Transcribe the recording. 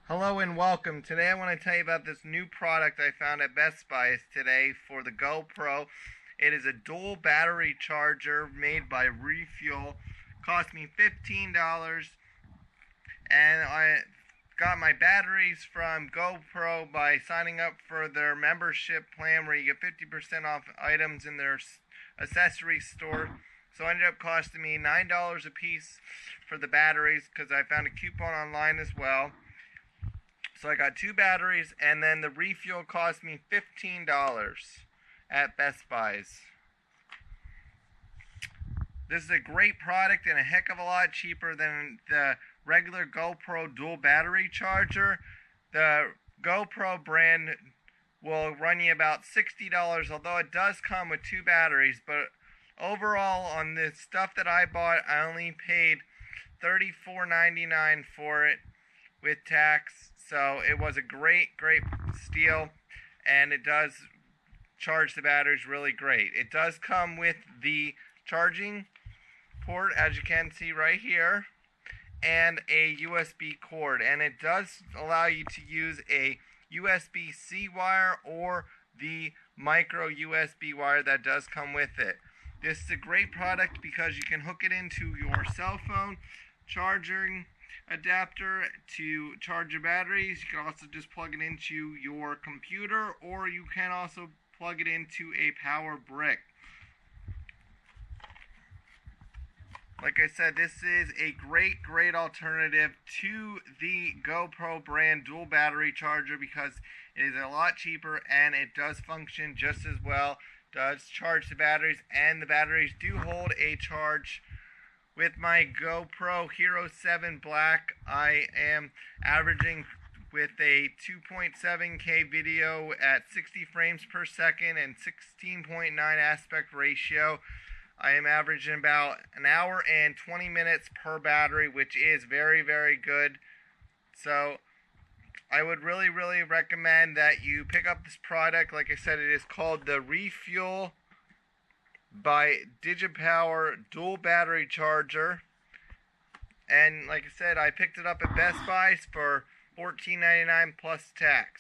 Hello and welcome. Today I want to tell you about this new product I found at Best Buy today for the GoPro. It is a dual battery charger made by Refuel. Cost me $15 and I got my batteries from GoPro by signing up for their membership plan where you get 50% off items in their accessory store. So it ended up costing me $9 a piece for the batteries because I found a coupon online as well. So I got two batteries, and then the refuel cost me $15 at Best Buy's. This is a great product and a heck of a lot cheaper than the regular GoPro dual battery charger. The GoPro brand will run you about $60, although it does come with two batteries. But overall, on the stuff that I bought, I only paid $34.99 for it with tax. So it was a great steal, and it does charge the batteries really great. It does come with the charging port, as you can see right here, and a USB cord, and it does allow you to use a USB-C wire or the micro USB wire that does come with it. This is a great product because you can hook it into your cell phone charging adapter to charge your batteries. You can also just plug it into your computer, or you can also plug it into a power brick. Like I said, this is a great alternative to the GoPro brand dual battery charger because it is a lot cheaper and it does function just as well. Does charge the batteries, and the batteries do hold a charge. With my GoPro Hero 7 Black, I am averaging with a 2.7K video at 60 frames per second and 16.9 aspect ratio. I am averaging about an hour and 20 minutes per battery, which is very good. So I would really recommend that you pick up this product. Like I said, it is called the Refuel by DigiPower dual battery charger, and like I said, I picked it up at Best Buy's for $14.99 plus tax.